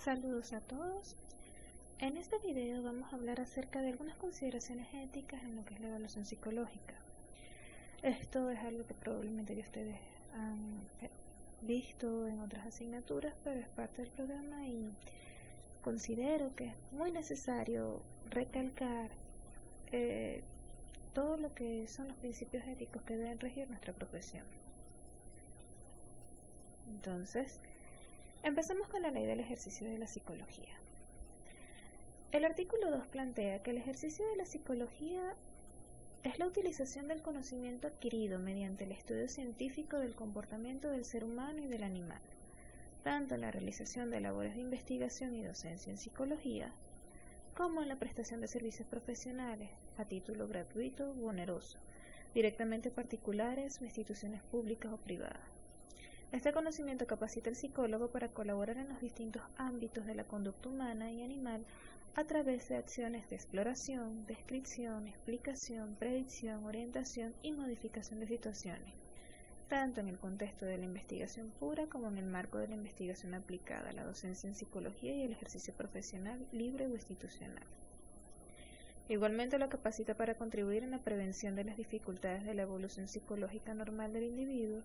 Saludos a todos. En este video vamos a hablar acerca de algunas consideraciones éticas en lo que es la evaluación psicológica. Esto es algo que probablemente ya ustedes han visto en otras asignaturas, pero es parte del programa y considero que es muy necesario recalcar todo lo que son los principios éticos que deben regir nuestra profesión. Entonces, empezamos con la ley del ejercicio de la psicología. El artículo 2 plantea que el ejercicio de la psicología es la utilización del conocimiento adquirido mediante el estudio científico del comportamiento del ser humano y del animal, tanto en la realización de labores de investigación y docencia en psicología, como en la prestación de servicios profesionales a título gratuito u oneroso, directamente a particulares o instituciones públicas o privadas. Este conocimiento capacita al psicólogo para colaborar en los distintos ámbitos de la conducta humana y animal a través de acciones de exploración, descripción, explicación, predicción, orientación y modificación de situaciones, tanto en el contexto de la investigación pura como en el marco de la investigación aplicada, la docencia en psicología y el ejercicio profesional libre o institucional. Igualmente lo capacita para contribuir en la prevención de las dificultades de la evolución psicológica normal del individuo,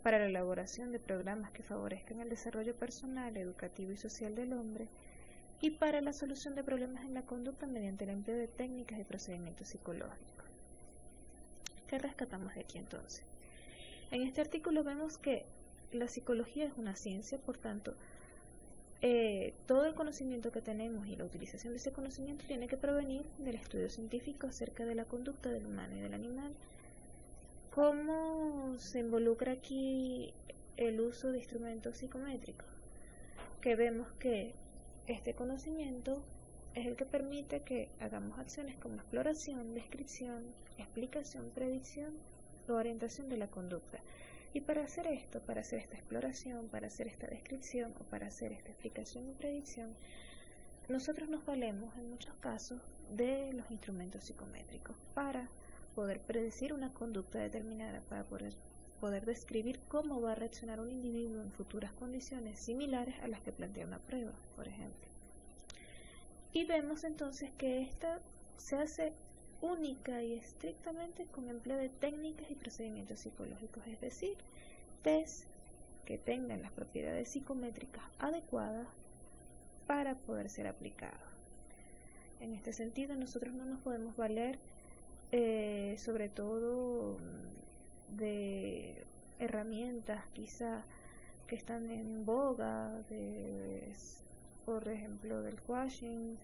para la elaboración de programas que favorezcan el desarrollo personal, educativo y social del hombre, y para la solución de problemas en la conducta mediante el empleo de técnicas y procedimientos psicológicos. ¿Qué rescatamos de aquí entonces? En este artículo vemos que la psicología es una ciencia, por tanto, todo el conocimiento que tenemos y la utilización de ese conocimiento tiene que provenir del estudio científico acerca de la conducta del humano y del animal. ¿Cómo se involucra aquí el uso de instrumentos psicométricos? Que vemos que este conocimiento es el que permite que hagamos acciones como exploración, descripción, explicación, predicción o orientación de la conducta. Y para hacer esto, para hacer esta exploración, para hacer esta descripción o para hacer esta explicación y predicción, nosotros nos valemos en muchos casos de los instrumentos psicométricos para poder predecir una conducta determinada, para poder describir cómo va a reaccionar un individuo en futuras condiciones similares a las que plantea una prueba, por ejemplo. Y vemos entonces que esta se hace única y estrictamente con empleo de técnicas y procedimientos psicológicos, es decir, test que tengan las propiedades psicométricas adecuadas para poder ser aplicados. En este sentido, nosotros no nos podemos valer sobre todo de herramientas quizá que están en boga, por ejemplo del coaching,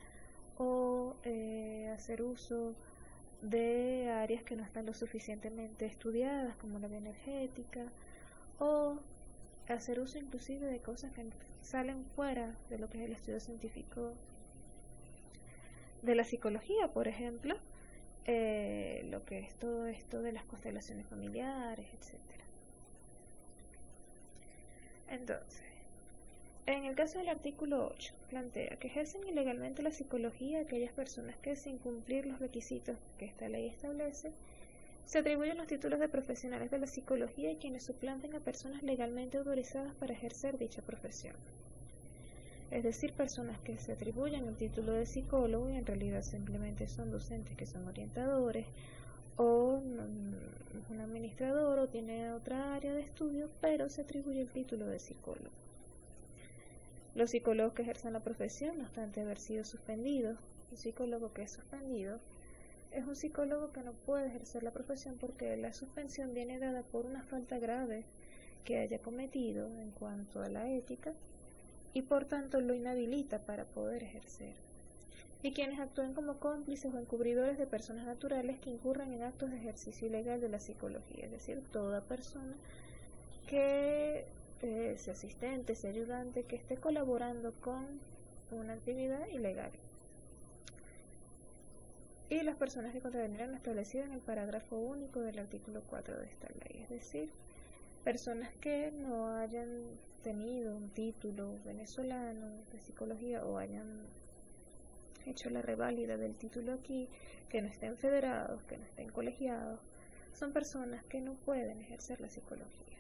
o hacer uso de áreas que no están lo suficientemente estudiadas como la bioenergética, o hacer uso inclusive de cosas que salen fuera de lo que es el estudio científico de la psicología, por ejemplo, lo que es todo esto de las constelaciones familiares, etc. Entonces, en el caso del artículo 8, plantea que ejercen ilegalmente la psicología aquellas personas que, sin cumplir los requisitos que esta ley establece, se atribuyen los títulos de profesionales de la psicología y quienes suplanten a personas legalmente autorizadas para ejercer dicha profesión. Es decir, personas que se atribuyen el título de psicólogo y en realidad simplemente son docentes que son orientadores, o un administrador, o tiene otra área de estudio, pero se atribuye el título de psicólogo. Los psicólogos que ejercen la profesión, no obstante haber sido suspendidos, un psicólogo que es suspendido es un psicólogo que no puede ejercer la profesión porque la suspensión viene dada por una falta grave que haya cometido en cuanto a la ética, y por tanto lo inhabilita para poder ejercer. Y quienes actúen como cómplices o encubridores de personas naturales que incurran en actos de ejercicio ilegal de la psicología, es decir, toda persona que sea asistente, sea ayudante, que esté colaborando con una actividad ilegal. Y las personas que contravengan lo establecido en el parágrafo único del artículo 4 de esta ley, es decir, personas que no hayan tenido un título venezolano de psicología o hayan hecho la reválida del título aquí, que no estén federados, que no estén colegiados, son personas que no pueden ejercer la psicología.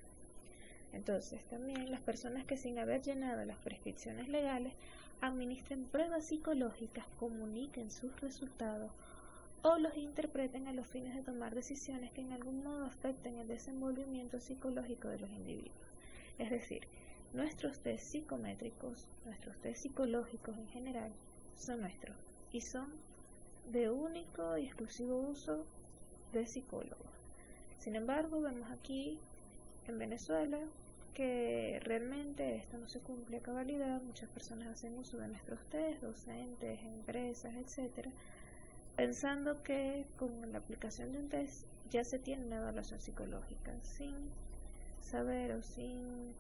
Entonces, también las personas que sin haber llenado las prescripciones legales administren pruebas psicológicas, comuniquen sus resultados o los interpreten a los fines de tomar decisiones que en algún modo afecten el desenvolvimiento psicológico de los individuos. Es decir, nuestros test psicométricos, nuestros test psicológicos en general, son nuestros y son de único y exclusivo uso de psicólogos. Sin embargo, vemos aquí en Venezuela que realmente esto no se cumple a cabalidad. Muchas personas hacen uso de nuestros test, docentes, empresas, etcétera, pensando que con la aplicación de un test ya se tiene una evaluación psicológica, sin saber o sin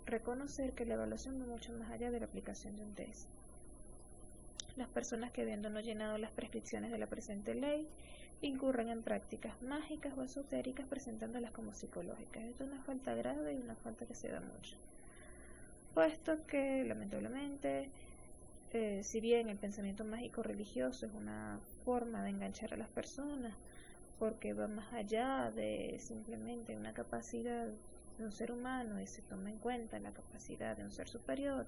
reconocer que la evaluación va mucho más allá de la aplicación de un test. Las personas que habiendo no llenado las prescripciones de la presente ley incurren en prácticas mágicas o esotéricas presentándolas como psicológicas. Esto es una falta grave y una falta que se da mucho, puesto que lamentablemente si bien el pensamiento mágico religioso es una forma de enganchar a las personas porque va más allá de simplemente una capacidad de un ser humano y se toma en cuenta la capacidad de un ser superior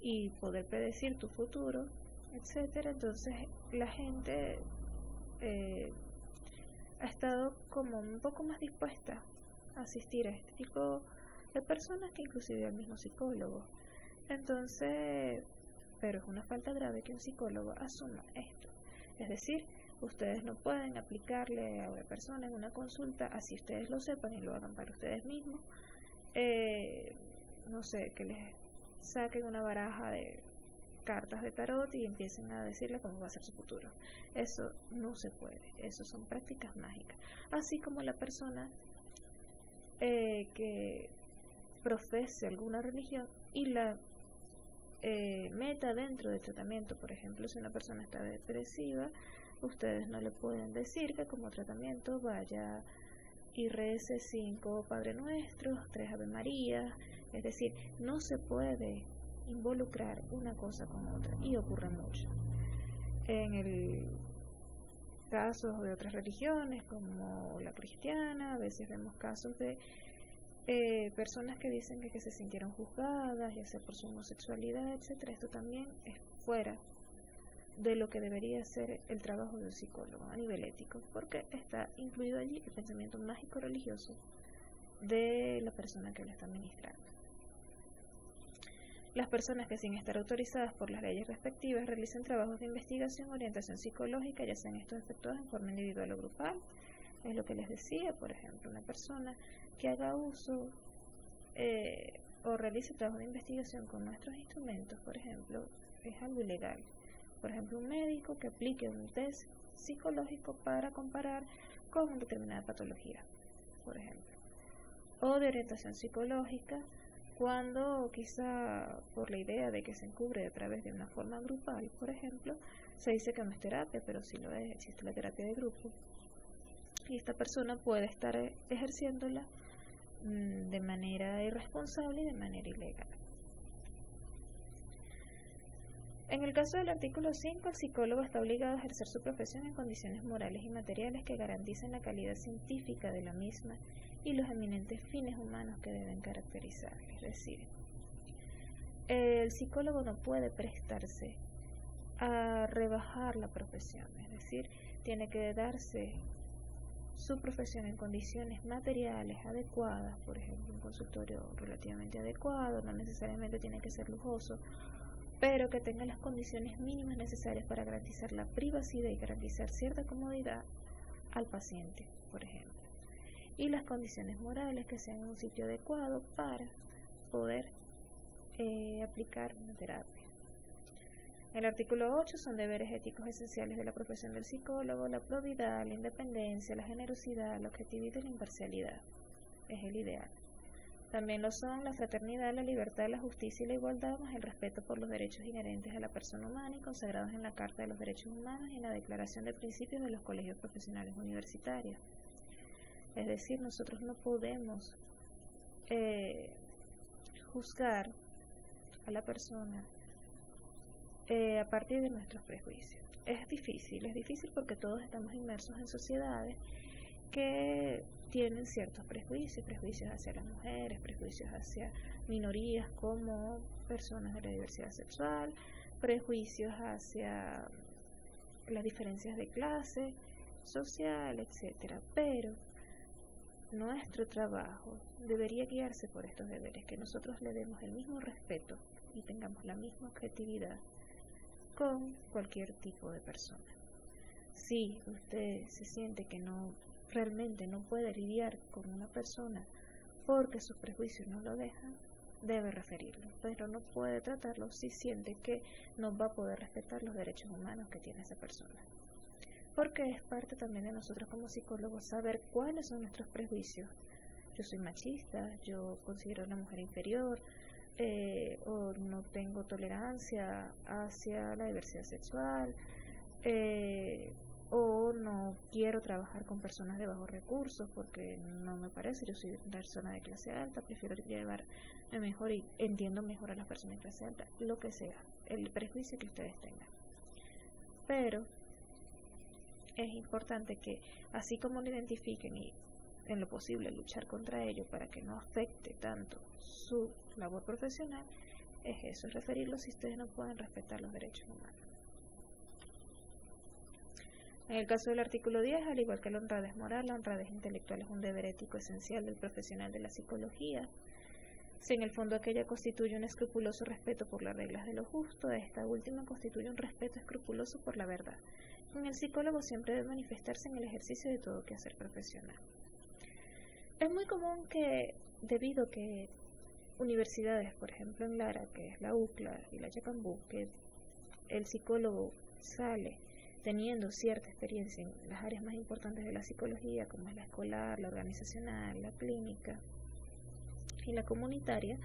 y poder predecir tu futuro, etcétera, entonces la gente ha estado como un poco más dispuesta a asistir a este tipo de personas que inclusive al mismo psicólogo. Entonces, pero es una falta grave que un psicólogo asuma esto. Es decir, ustedes no pueden aplicarle a una persona en una consulta así ustedes lo sepan y lo hagan para ustedes mismos. No sé, que les saquen una baraja de cartas de tarot y empiecen a decirle cómo va a ser su futuro. Eso no se puede, eso son prácticas mágicas. Así como la persona que profese alguna religión y la meta dentro del tratamiento. Por ejemplo, si una persona está depresiva, ustedes no le pueden decir que como tratamiento vaya y rece 5 Padre Nuestros, 3 Ave María. Es decir, no se puede involucrar una cosa con otra y ocurre mucho. En el caso de otras religiones como la cristiana, a veces vemos casos de personas que dicen que se sintieron juzgadas, ya sea por su homosexualidad, etcétera. Esto también es fuera de lo que debería ser el trabajo de un psicólogo a nivel ético, porque está incluido allí el pensamiento mágico religioso de la persona que lo está administrando. Las personas que sin estar autorizadas por las leyes respectivas realicen trabajos de investigación, orientación psicológica, ya sean estos efectuados en forma individual o grupal, es lo que les decía. Por ejemplo, una persona que haga uso o realice trabajo de investigación con nuestros instrumentos, por ejemplo, es algo ilegal. Por ejemplo, un médico que aplique un test psicológico para comparar con una determinada patología, por ejemplo, o de orientación psicológica, cuando quizá por la idea de que se encubre a través de una forma grupal, por ejemplo, se dice que no es terapia, pero sí lo es, existe la terapia de grupo, y esta persona puede estar ejerciéndola de manera irresponsable y de manera ilegal. En el caso del artículo 5, el psicólogo está obligado a ejercer su profesión en condiciones morales y materiales que garanticen la calidad científica de la misma y los eminentes fines humanos que deben caracterizarla. Es decir, el psicólogo no puede prestarse a rebajar la profesión, es decir, tiene que darse su profesión en condiciones materiales adecuadas, por ejemplo, un consultorio relativamente adecuado, no necesariamente tiene que ser lujoso, pero que tenga las condiciones mínimas necesarias para garantizar la privacidad y garantizar cierta comodidad al paciente, por ejemplo. Y las condiciones morales que sean un sitio adecuado para poder aplicar una terapia. El artículo 8 son deberes éticos esenciales de la profesión del psicólogo: la probidad, la independencia, la generosidad, la objetividad y la imparcialidad. Es el ideal. También lo son la fraternidad, la libertad, la justicia y la igualdad, más el respeto por los derechos inherentes a la persona humana y consagrados en la Carta de los Derechos Humanos y en la Declaración de Principios de los Colegios Profesionales Universitarios. Es decir, nosotros no podemos juzgar a la persona a partir de nuestros prejuicios. Es difícil porque todos estamos inmersos en sociedades que tienen ciertos prejuicios hacia las mujeres, prejuicios hacia minorías como personas de la diversidad sexual, prejuicios hacia las diferencias de clase, social, etcétera. Pero nuestro trabajo debería guiarse por estos deberes, que nosotros le demos el mismo respeto y tengamos la misma objetividad con cualquier tipo de persona. Si usted se siente que realmente no puede lidiar con una persona porque sus prejuicios no lo dejan, debe referirlo, pero no puede tratarlo si siente que no va a poder respetar los derechos humanos que tiene esa persona. Porque es parte también de nosotros como psicólogos saber cuáles son nuestros prejuicios. Yo soy machista, yo considero a una mujer inferior, o no tengo tolerancia hacia la diversidad sexual, o no quiero trabajar con personas de bajos recursos porque no me parece, yo soy una persona de clase alta, prefiero llevarme mejor y entiendo mejor a las personas de clase alta, lo que sea, el prejuicio que ustedes tengan. Pero es importante que así como lo identifiquen y en lo posible luchar contra ello para que no afecte tanto su labor profesional, es eso, referirlo si ustedes no pueden respetar los derechos humanos. En el caso del artículo 10, al igual que la honradez moral, la honradez intelectual es un deber ético esencial del profesional de la psicología. Si en el fondo aquella constituye un escrupuloso respeto por las reglas de lo justo, esta última constituye un respeto escrupuloso por la verdad. El psicólogo siempre debe manifestarse en el ejercicio de todo quehacer profesional. Es muy común que, debido a que universidades, por ejemplo en Lara, que es la UCLA y la Yacambú, que el psicólogo sale teniendo cierta experiencia en las áreas más importantes de la psicología, como es la escolar, la organizacional, la clínica y la comunitaria,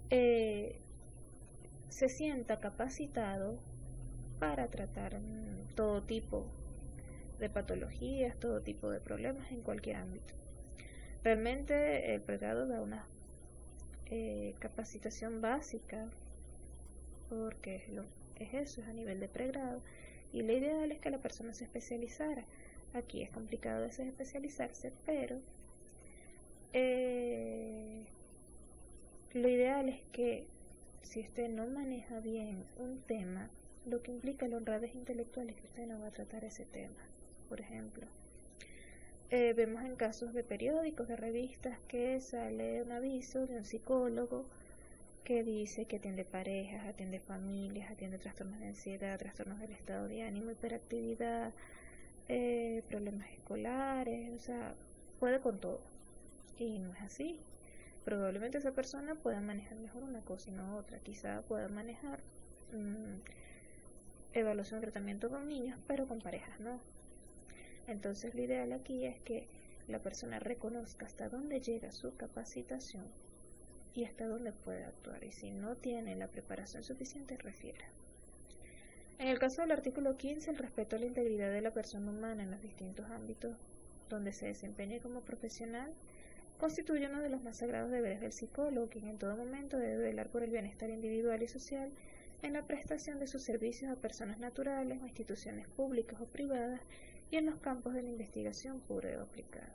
se sienta capacitado para tratar todo tipo de patologías, todo tipo de problemas en cualquier ámbito. Realmente el pregrado da una capacitación básica, porque es a nivel de pregrado, y lo ideal es que la persona se especializara. Aquí es complicado a veces especializarse, pero lo ideal es que si usted no maneja bien un tema, lo que implica la honradez intelectual es que usted no va a tratar ese tema. Por ejemplo, vemos en casos de periódicos, de revistas, que sale un aviso de un psicólogo que dice que atiende parejas, atiende familias, atiende trastornos de ansiedad, trastornos del estado de ánimo, hiperactividad, problemas escolares, o sea, puede con todo. Y no es así. Probablemente esa persona pueda manejar mejor una cosa y no otra. Quizá pueda manejar evaluación de tratamiento con niños, pero con parejas no. Entonces lo ideal aquí es que la persona reconozca hasta dónde llega su capacitación y hasta dónde puede actuar, y si no tiene la preparación suficiente, refiera. En el caso del artículo 15, el respeto a la integridad de la persona humana en los distintos ámbitos donde se desempeñe como profesional constituye uno de los más sagrados deberes del psicólogo, quien en todo momento debe velar por el bienestar individual y social en la prestación de sus servicios a personas naturales o instituciones públicas o privadas y en los campos de la investigación pura o aplicada.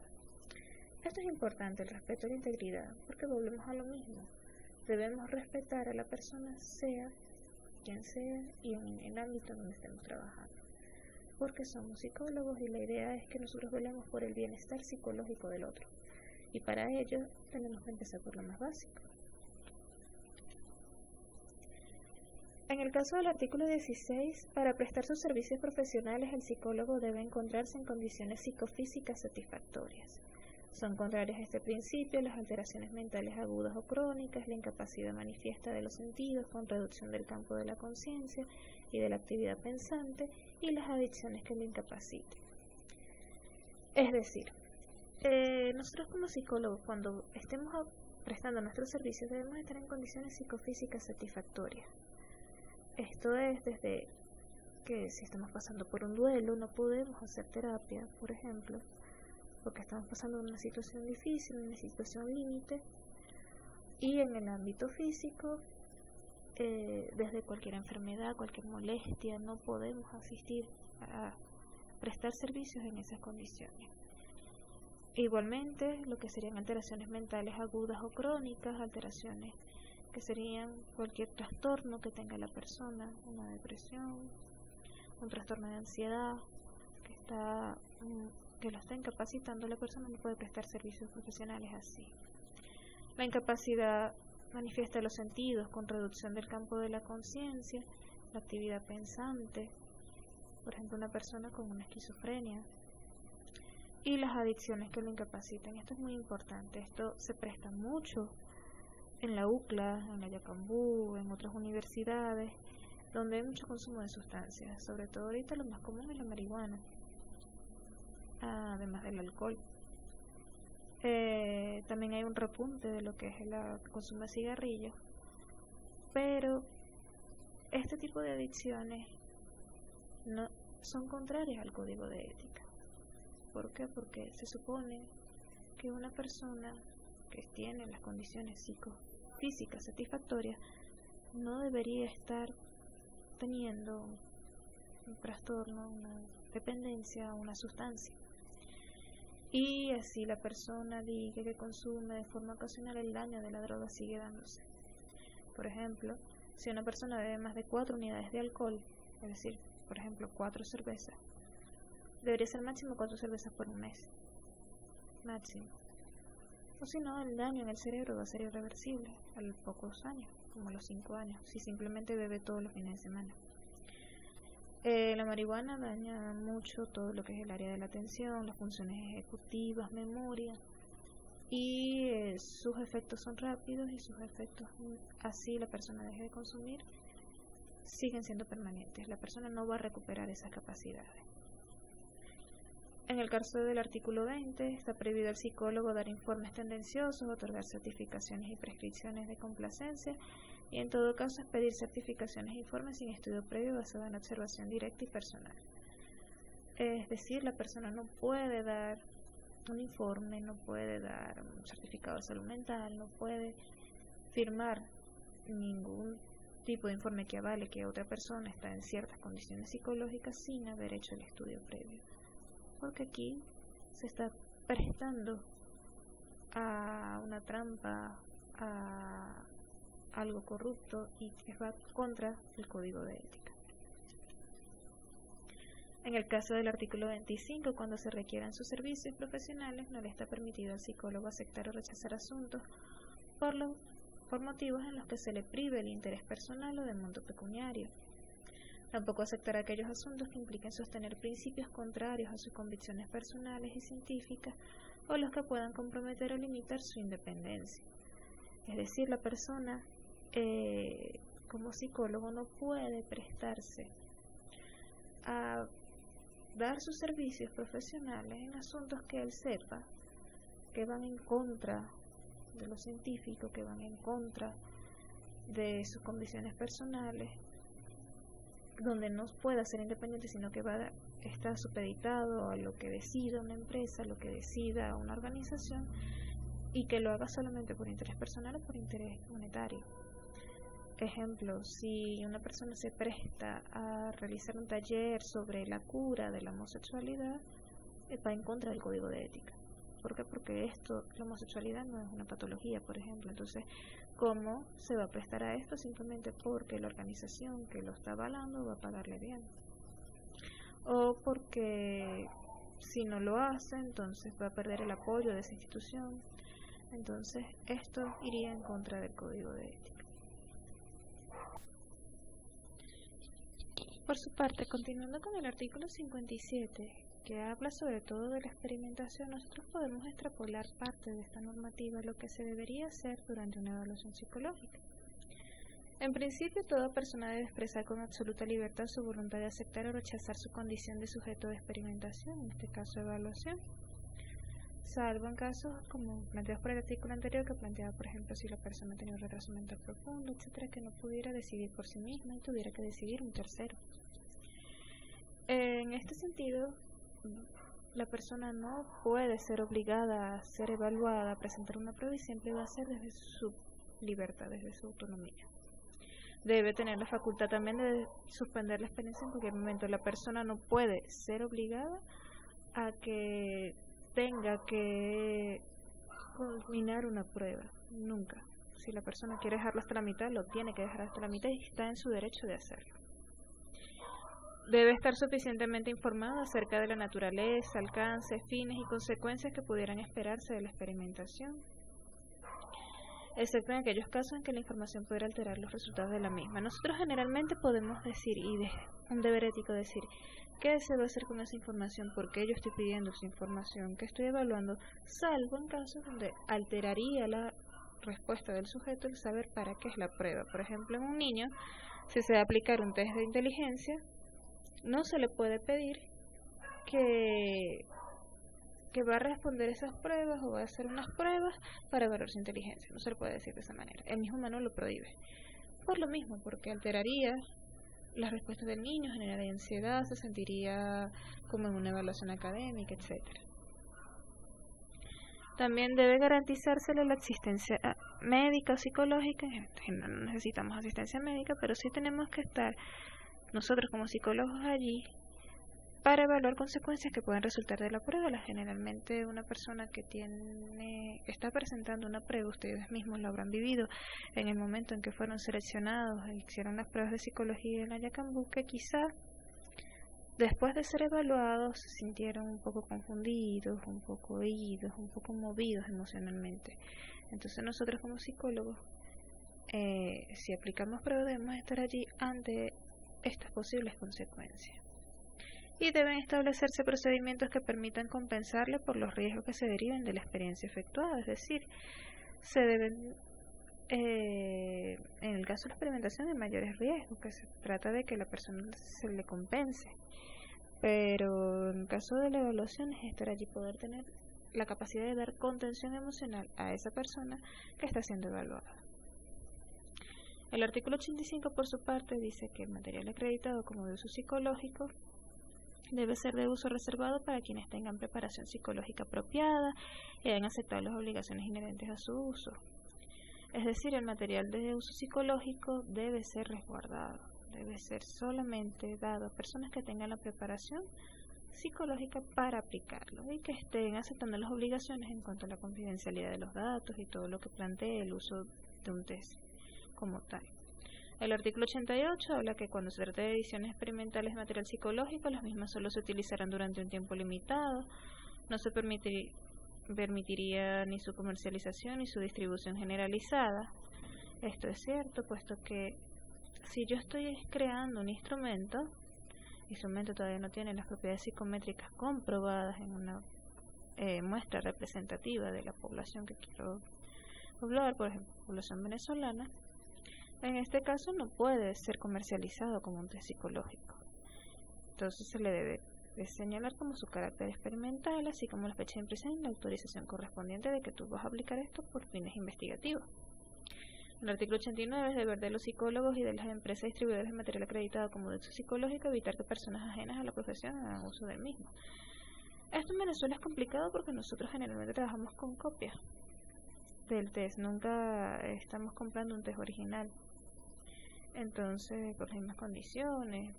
Esto es importante, el respeto a la integridad, porque volvemos a lo mismo. Debemos respetar a la persona, sea quien sea, y en el ámbito donde estemos trabajando. Porque somos psicólogos y la idea es que nosotros velemos por el bienestar psicológico del otro. Y para ello tenemos que empezar por lo más básico. En el caso del artículo 16, para prestar sus servicios profesionales, el psicólogo debe encontrarse en condiciones psicofísicas satisfactorias. Son contrarias a este principio las alteraciones mentales agudas o crónicas, la incapacidad manifiesta de los sentidos con reducción del campo de la conciencia y de la actividad pensante, y las adicciones que lo incapaciten. Es decir, nosotros como psicólogos, cuando estemos prestando nuestros servicios, debemos estar en condiciones psicofísicas satisfactorias. Esto es desde que si estamos pasando por un duelo, no podemos hacer terapia, por ejemplo, porque estamos pasando una situación difícil, una situación límite, y en el ámbito físico, desde cualquier enfermedad, cualquier molestia, no podemos asistir a prestar servicios en esas condiciones. Igualmente, lo que serían alteraciones mentales agudas o crónicas, alteraciones que serían cualquier trastorno que tenga la persona, una depresión, un trastorno de ansiedad que lo está incapacitando. La persona no puede prestar servicios profesionales así. La incapacidad manifiesta los sentidos con reducción del campo de la conciencia, la actividad pensante, por ejemplo una persona con una esquizofrenia, y las adicciones que lo incapacitan. Esto es muy importante, esto se presta mucho en la UCLA, en la Yacambú, en otras universidades, donde hay mucho consumo de sustancias, sobre todo ahorita lo más común es la marihuana, además del alcohol. También hay un repunte de lo que es el consumo de cigarrillos, pero este tipo de adicciones no son contrarias al código de ética. ¿Por qué? Porque se supone que una persona que tiene las condiciones psicofísicas satisfactorias no debería estar teniendo un trastorno, una dependencia a una sustancia. Y así la persona diga que consume de forma ocasional, el daño de la droga sigue dándose. Por ejemplo, si una persona bebe más de 4 unidades de alcohol, es decir, por ejemplo 4 cervezas, debería ser máximo 4 cervezas por un mes, máximo. O si no, el daño en el cerebro va a ser irreversible a los pocos años, como a los 5 años, si simplemente bebe todos los fines de semana. La marihuana daña mucho todo lo que es el área de la atención, las funciones ejecutivas, memoria, y sus efectos son rápidos, y sus efectos, así la persona deje de consumir, siguen siendo permanentes. La persona no va a recuperar esas capacidades. En el caso del artículo 20, está prohibido al psicólogo dar informes tendenciosos, otorgar certificaciones y prescripciones de complacencia, y en todo caso es pedir certificaciones e informes sin estudio previo basado en observación directa y personal. Es decir, la persona no puede dar un informe, no puede dar un certificado de salud mental, no puede firmar ningún tipo de informe que avale que otra persona está en ciertas condiciones psicológicas sin haber hecho el estudio previo. Porque aquí se está prestando a una trampa, a algo corrupto, y que va contra el código de ética. En el caso del artículo 25, cuando se requieran sus servicios profesionales, no le está permitido al psicólogo aceptar o rechazar asuntos por motivos en los que se le prive el interés personal o de monto pecuniario. Tampoco aceptará aquellos asuntos que impliquen sostener principios contrarios a sus convicciones personales y científicas, o los que puedan comprometer o limitar su independencia. Es decir, la persona como psicólogo no puede prestarse a dar sus servicios profesionales en asuntos que él sepa que van en contra de lo científico, que van en contra de sus condiciones personales, donde no pueda ser independiente, sino que va a estar supeditado a lo que decida una empresa, a lo que decida una organización, y que lo haga solamente por interés personal o por interés monetario. Ejemplo, si una persona se presta a realizar un taller sobre la cura de la homosexualidad, va en contra del código de ética. ¿Por qué? Porque la homosexualidad no es una patología, por ejemplo. Entonces, ¿cómo se va a prestar a esto? Simplemente porque la organización que lo está avalando va a pagarle bien. O porque si no lo hace, entonces va a perder el apoyo de esa institución. Entonces, esto iría en contra del código de ética. Por su parte, continuando con el artículo 57, que habla sobre todo de la experimentación, nosotros podemos extrapolar parte de esta normativa a lo que se debería hacer durante una evaluación psicológica. En principio, toda persona debe expresar con absoluta libertad su voluntad de aceptar o rechazar su condición de sujeto de experimentación, en este caso evaluación, salvo en casos como planteados por el artículo anterior, que planteaba, por ejemplo, si la persona tenía un retraso mental profundo, etcétera, que no pudiera decidir por sí misma y tuviera que decidir un tercero. En este sentido, la persona no puede ser obligada a ser evaluada, a presentar una prueba, y siempre va a ser desde su libertad, desde su autonomía. Debe tener la facultad también de suspender la experiencia en cualquier momento. La persona no puede ser obligada a que tenga que culminar una prueba, nunca. Si la persona quiere dejarlo hasta la mitad, lo tiene que dejar hasta la mitad y está en su derecho de hacerlo. Debe estar suficientemente informado acerca de la naturaleza, alcance, fines y consecuencias que pudieran esperarse de la experimentación, excepto en aquellos casos en que la información pudiera alterar los resultados de la misma. Nosotros generalmente podemos decir, y es un deber ético decir, ¿qué se debe hacer con esa información? ¿Por qué yo estoy pidiendo esa información? ¿Qué estoy evaluando? Salvo en casos donde alteraría la respuesta del sujeto el saber para qué es la prueba. Por ejemplo, en un niño, si se va a aplicar un test de inteligencia, no se le puede pedir que va a responder esas pruebas o va a hacer unas pruebas para evaluar su inteligencia. No se le puede decir de esa manera. El mismo manual lo prohíbe. Por lo mismo, porque alteraría las respuestas del niño, generaría ansiedad, se sentiría como en una evaluación académica, etcétera. También debe garantizársele la asistencia médica o psicológica. En general no necesitamos asistencia médica, pero sí tenemos que estar nosotros como psicólogos allí para evaluar consecuencias que pueden resultar de la prueba. Generalmente una persona que está presentando una prueba, ustedes mismos lo habrán vivido en el momento en que fueron seleccionados e hicieron las pruebas de psicología en la Yacambú, que quizá después de ser evaluados se sintieron un poco confundidos, un poco oídos, un poco movidos emocionalmente. Entonces nosotros como psicólogos, si aplicamos pruebas, debemos estar allí ante estas posibles consecuencias. Y deben establecerse procedimientos que permitan compensarle por los riesgos que se deriven de la experiencia efectuada. Es decir, se deben, en el caso de la experimentación, de mayores riesgos, que se trata de que la persona se le compense. Pero en el caso de la evaluación es estar allí, poder tener la capacidad de dar contención emocional a esa persona que está siendo evaluada. El artículo 85, por su parte, dice que el material acreditado como de uso psicológico debe ser de uso reservado para quienes tengan preparación psicológica apropiada y hayan aceptado las obligaciones inherentes a su uso. Es decir, el material de uso psicológico debe ser resguardado, debe ser solamente dado a personas que tengan la preparación psicológica para aplicarlo y que estén aceptando las obligaciones en cuanto a la confidencialidad de los datos y todo lo que plantee el uso de un test como tal. El artículo 88 habla que cuando se trate de ediciones experimentales de material psicológico, las mismas solo se utilizarán durante un tiempo limitado, no se permitiría ni su comercialización ni su distribución generalizada. Esto es cierto, puesto que si yo estoy creando un instrumento, y su instrumento todavía no tiene las propiedades psicométricas comprobadas en una muestra representativa de la población que quiero hablar, por ejemplo, población venezolana, en este caso no puede ser comercializado como un test psicológico. Entonces se le debe señalar como su carácter experimental, así como la fecha de impresión y la autorización correspondiente de que tú vas a aplicar esto por fines investigativos. El artículo 89 es deber de los psicólogos y de las empresas distribuidoras de material acreditado como de uso psicológico evitar que personas ajenas a la profesión hagan uso del mismo. Esto en Venezuela es complicado porque nosotros generalmente trabajamos con copias del test, nunca estamos comprando un test original. Entonces, por las mismas condiciones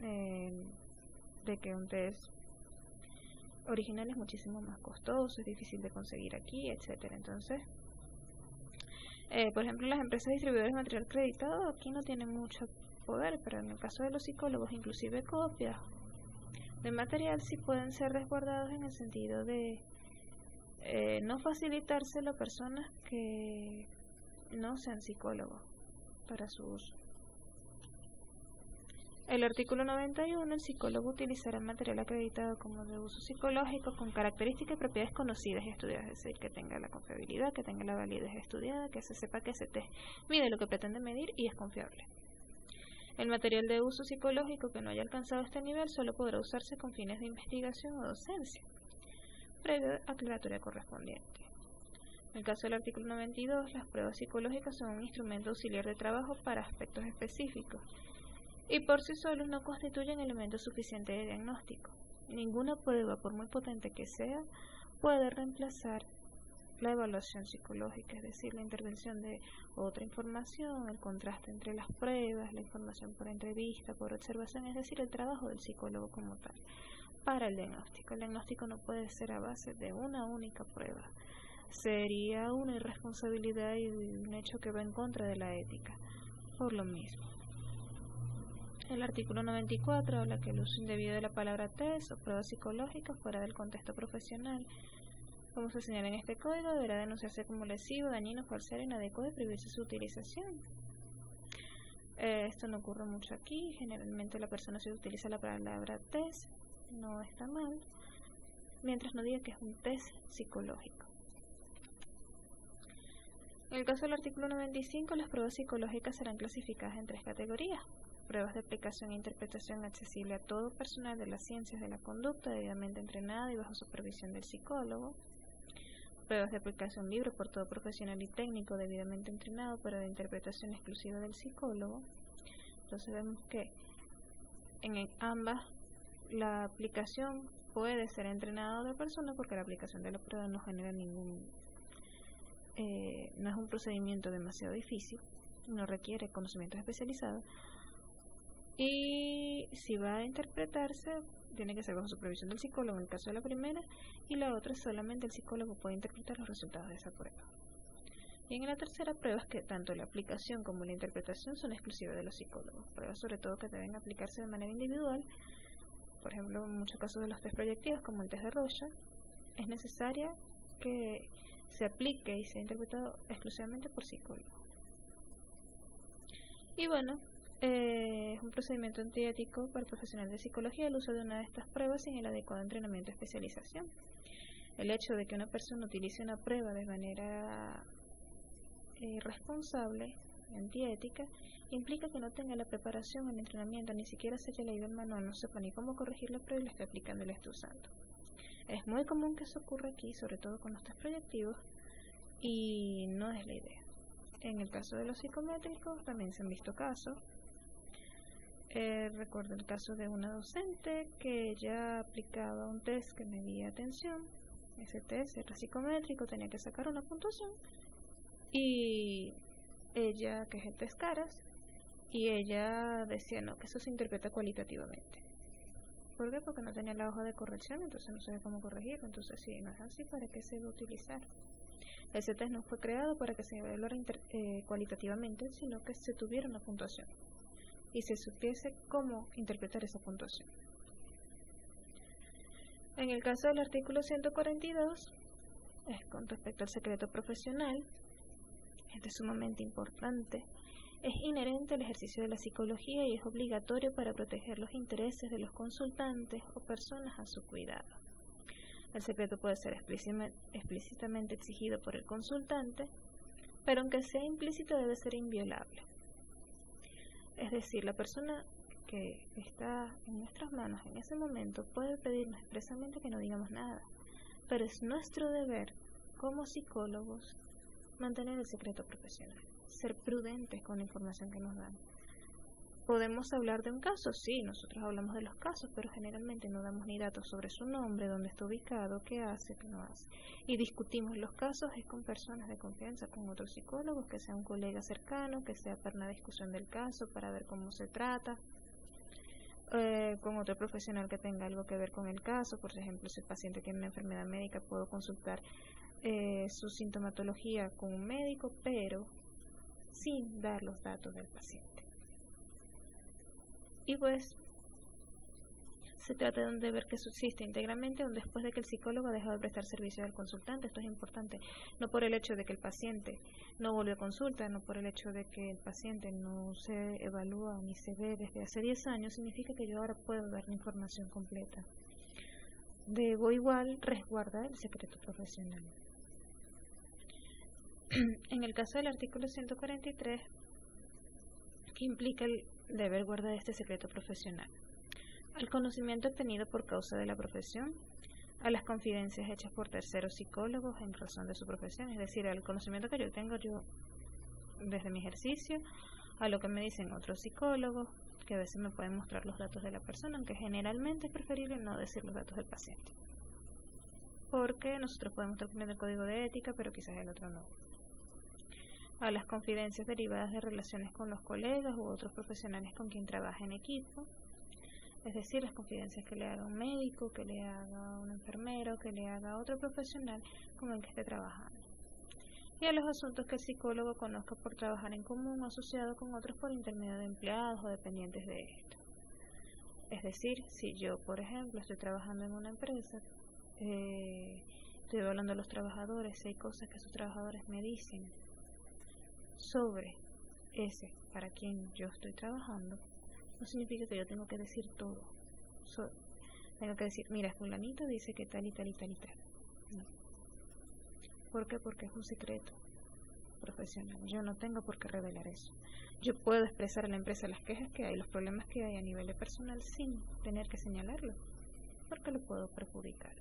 de que un test original es muchísimo más costoso, es difícil de conseguir aquí, etcétera. Entonces, por ejemplo, las empresas distribuidoras de material acreditado aquí no tienen mucho poder, pero en el caso de los psicólogos, inclusive copias de material sí pueden ser resguardados en el sentido de no facilitárselo a personas que no sean psicólogos para su uso. El artículo 91, el psicólogo utilizará el material acreditado como de uso psicológico con características y propiedades conocidas y estudiadas, es decir, que tenga la confiabilidad, que tenga la validez estudiada, que se sepa que ese test mide lo que pretende medir y es confiable. El material de uso psicológico que no haya alcanzado este nivel solo podrá usarse con fines de investigación o docencia, previo aclaratoria correspondiente. En el caso del artículo 92, las pruebas psicológicas son un instrumento auxiliar de trabajo para aspectos específicos y por sí solos no constituyen elementos suficientes de diagnóstico. Ninguna prueba, por muy potente que sea, puede reemplazar la evaluación psicológica, es decir, la intervención de otra información, el contraste entre las pruebas, la información por entrevista, por observación, es decir, el trabajo del psicólogo como tal, para el diagnóstico. El diagnóstico no puede ser a base de una única prueba. sería una irresponsabilidad y un hecho que va en contra de la ética, por lo mismo. El artículo 94 habla que el uso indebido de la palabra test o prueba psicológica fuera del contexto profesional, como se señala en este código, deberá denunciarse como lesivo, dañino, falsero, inadecuado y prohibirse su utilización. Esto no ocurre mucho aquí. Generalmente la persona si utiliza la palabra test, no está mal, mientras no diga que es un test psicológico. En el caso del artículo 95, las pruebas psicológicas serán clasificadas en 3 categorías: pruebas de aplicación e interpretación accesible a todo personal de las ciencias de la conducta debidamente entrenado y bajo supervisión del psicólogo; pruebas de aplicación libre por todo profesional y técnico debidamente entrenado, pero de interpretación exclusiva del psicólogo. Entonces vemos que en ambas la aplicación puede ser entrenada a otra persona, porque la aplicación de la prueba no genera no es un procedimiento demasiado difícil, no requiere conocimientos especializados, y si va a interpretarse tiene que ser bajo supervisión del psicólogo en el caso de la primera, y la otra solamente el psicólogo puede interpretar los resultados de esa prueba. Y en la tercera, pruebas que tanto la aplicación como la interpretación son exclusivas de los psicólogos, pruebas sobre todo que deben aplicarse de manera individual. Por ejemplo, en muchos casos de los test proyectivos, como el test de Rorschach, es necesaria que se aplique y sea interpretado exclusivamente por psicólogos. Y bueno, es un procedimiento antiético para el profesional de psicología el uso de una de estas pruebas sin el adecuado entrenamiento y especialización. El hecho de que una persona utilice una prueba de manera irresponsable, antiética, implica que no tenga la preparación, el entrenamiento, ni siquiera se haya leído el manual, no sepa ni cómo corregir la prueba y la esté aplicando y la esté usando. Es muy común que eso ocurra aquí, sobre todo con los test proyectivos, y no es la idea. En el caso de los psicométricos también se han visto casos. Recuerdo el caso de una docente que ella aplicaba un test que medía atención. Ese test era psicométrico, tenía que sacar una puntuación, y ella, que es el test caras, y ella decía no, que eso se interpreta cualitativamente. ¿Por qué? Porque no tenía la hoja de corrección, entonces no sabía cómo corregirlo. Entonces, si no es así, ¿para qué se va a utilizar? Ese test no fue creado para que se evaluara cualitativamente, sino que se tuviera una puntuación y se supiese cómo interpretar esa puntuación. En el caso del artículo 142, con respecto al secreto profesional, es sumamente importante. Es inherente al ejercicio de la psicología y es obligatorio para proteger los intereses de los consultantes o personas a su cuidado. El secreto puede ser explícitamente exigido por el consultante, pero aunque sea implícito debe ser inviolable. Es decir, la persona que está en nuestras manos en ese momento puede pedirnos expresamente que no digamos nada, pero es nuestro deber como psicólogos mantener el secreto profesional, ser prudentes con la información que nos dan. ¿Podemos hablar de un caso? Sí, nosotros hablamos de los casos, pero generalmente no damos ni datos sobre su nombre, dónde está ubicado, qué hace, qué no hace. Y discutimos los casos es con personas de confianza, con otros psicólogos, que sea un colega cercano, que sea para una discusión del caso, para ver cómo se trata, con otro profesional que tenga algo que ver con el caso. Por ejemplo, si el paciente tiene una enfermedad médica, puedo consultar su sintomatología con un médico, pero sin dar los datos del paciente. Y pues se trata de un deber que subsiste íntegramente aun después de que el psicólogo ha dejado de prestar servicio al consultante. Esto es importante, no por el hecho de que el paciente no volvió a consulta, no por el hecho de que el paciente no se evalúa ni se ve desde hace 10 años, significa que yo ahora puedo dar la información completa. Debo igual resguardar el secreto profesional. En el caso del artículo 143, ¿qué implica el deber guardar este secreto profesional? Al conocimiento obtenido por causa de la profesión, a las confidencias hechas por terceros psicólogos en razón de su profesión, es decir, al conocimiento que yo tengo yo desde mi ejercicio, a lo que me dicen otros psicólogos, que a veces me pueden mostrar los datos de la persona, aunque generalmente es preferible no decir los datos del paciente, porque nosotros podemos estar cumpliendo el código de ética, pero quizás el otro no. A las confidencias derivadas de relaciones con los colegas u otros profesionales con quien trabaja en equipo, es decir, las confidencias que le haga un médico, que le haga un enfermero, que le haga otro profesional con el que esté trabajando. y a los asuntos que el psicólogo conozca por trabajar en común o asociado con otros por intermedio de empleados o dependientes de esto. Es decir, si yo, por ejemplo, estoy trabajando en una empresa, estoy hablando a los trabajadores, si hay cosas que sus trabajadores me dicen sobre ese para quien yo estoy trabajando, no significa que yo tengo que decir todo. Tengo que decir, mira, fulanito dice que tal y tal y tal y tal. No. ¿Por qué? Porque es un secreto profesional. Yo no tengo por qué revelar eso. Yo puedo expresar a la empresa las quejas que hay, los problemas que hay a nivel de personal sin tener que señalarlo, porque lo puedo perjudicar.